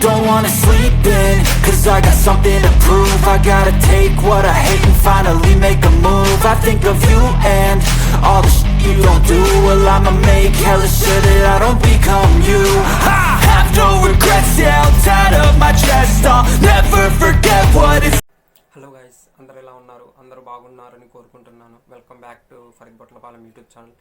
Don't wanna sleep in, cause I got something to prove. I gotta take what I hate and finally make a move. I think of you and all the shit you don't do. Well, I'ma make hella sure that I don't become you. I have no regrets, yeah, I'll tie up my chest. I'll never forget what it's. Hello guys, అందరు ఎలా ఉన్నారు? అందరూ బాగున్నారని కోరుకుంటున్నాను. Welcome back to Farid Bottlapalem YouTube channel.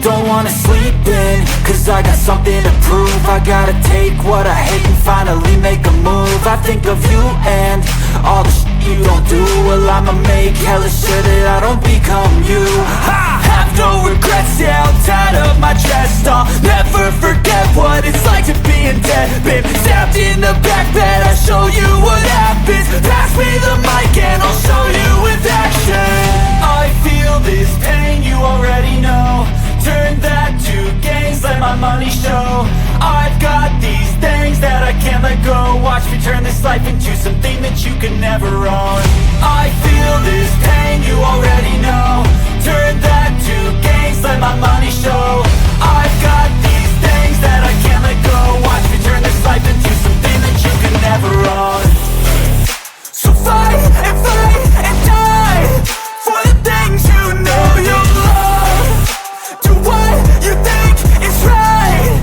Don't wanna sleep in, cause I got something to prove. I gotta take what I hate and finally make a move. I think of you and all the shit you don't do. Well, I'ma make hella sure that I don't become you. I have no regrets, yeah, I'll tie up my chest. I'll never forget what it's like to be in debt. Been stabbed in the back bed, I'll show you what happens. Pass me the mic and I'll show you with action. I feel this pain, you already know. Turn that to gains, let my money show. I've got these things that I can't let go. Watch me turn this life into something that you can never own. I feel this pain, you already know. Turn that to gains, let my money show. I've got these things that I can't let go. Watch me turn this life into something that you can never own. So fight and die for the things you know you love. Do what you think is right,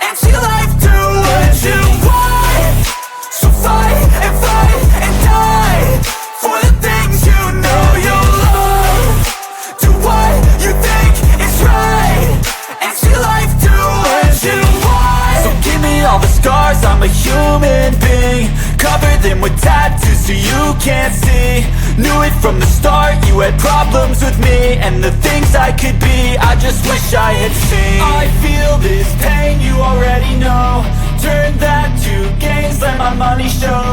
and see life do what you want. So fight and die for the things you know you love. Do what you think is right, and see life do what you want. So give me all the scars, I'm a human being. Cover them with tattoos so you can't see. Knew it from the start, you had problems with me and the things I could be, I just wish I had seen. I feel this pain, you already know. Turn that to gains, let my money show.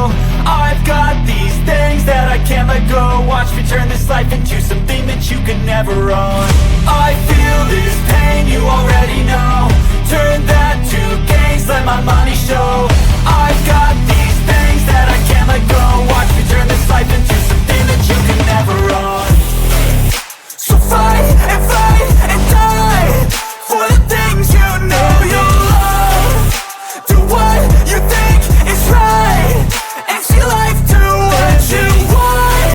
I've got these things that I can't let go. Watch me turn this life into something that you can never own. I feel this pain, you already know. Turn that to gains, let my money show. I've got